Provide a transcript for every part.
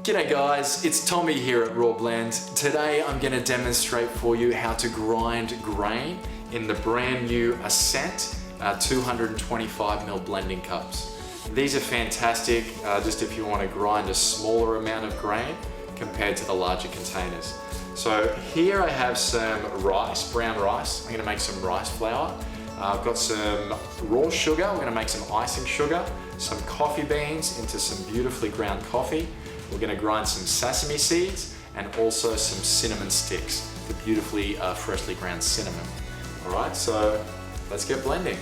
G'day guys, it's Tommy here at Raw Blend. Today I'm going to demonstrate for you how to grind grain in the brand new Ascent 225ml blending cups. These are fantastic just if you want to grind a smaller amount of grain compared to the larger containers. So here I have some rice, brown rice. I'm going to make some rice flour. I've got some raw sugar. We're going to make some icing sugar, some coffee beans into some beautifully ground coffee. We're going to grind some sesame seeds and also some cinnamon sticks, the beautifully freshly ground cinnamon. All right, so let's get blending.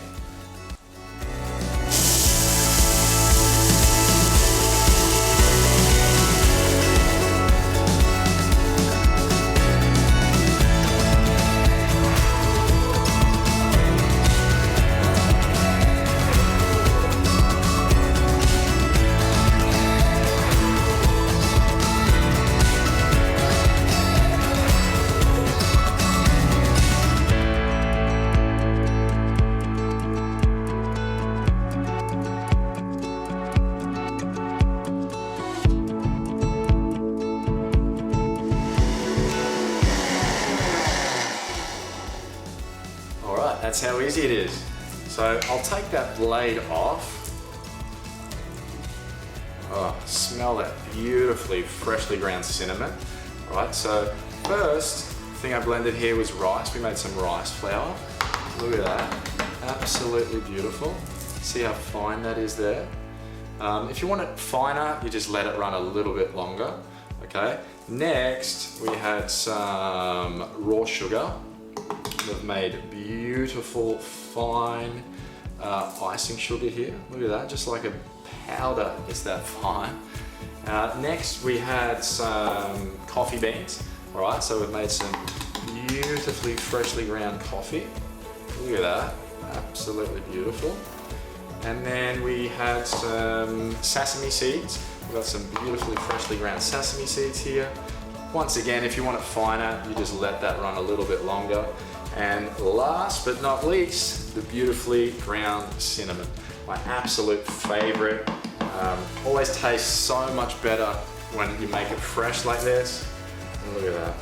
That's how easy it is. So I'll take that blade off. Oh, smell that beautifully freshly ground cinnamon. All right, so first thing I blended here was rice. We made some rice flour. Look at that, absolutely beautiful. See how fine that is there? If you want it finer, you just let it run a little bit longer, okay? Next, we had some raw sugar. We've made beautiful, fine icing sugar here. Look at that, just like a powder, it's that fine. Next, we had some coffee beans. All right, so we've made some beautifully freshly ground coffee. Look at that, absolutely beautiful. And then we had some sesame seeds. We've got some beautifully freshly ground sesame seeds here. Once again, if you want it finer, you just let that run a little bit longer. And last but not least, the beautifully ground cinnamon. My absolute favorite. Always tastes so much better when you make it fresh like this. And look at that,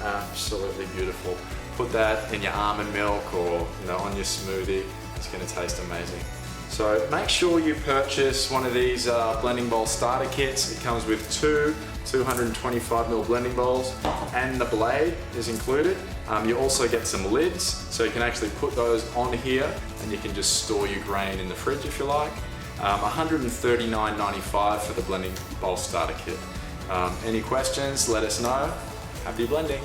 absolutely beautiful. Put that in your almond milk or on your smoothie. It's gonna taste amazing. So make sure you purchase one of these blending bowl starter kits. It comes with two 225ml blending bowls and the blade is included. You also get some lids, so you can actually put those on here and you can just store your grain in the fridge if you like. $139.95 for the blending bowl starter kit. Any questions, let us know. Happy blending.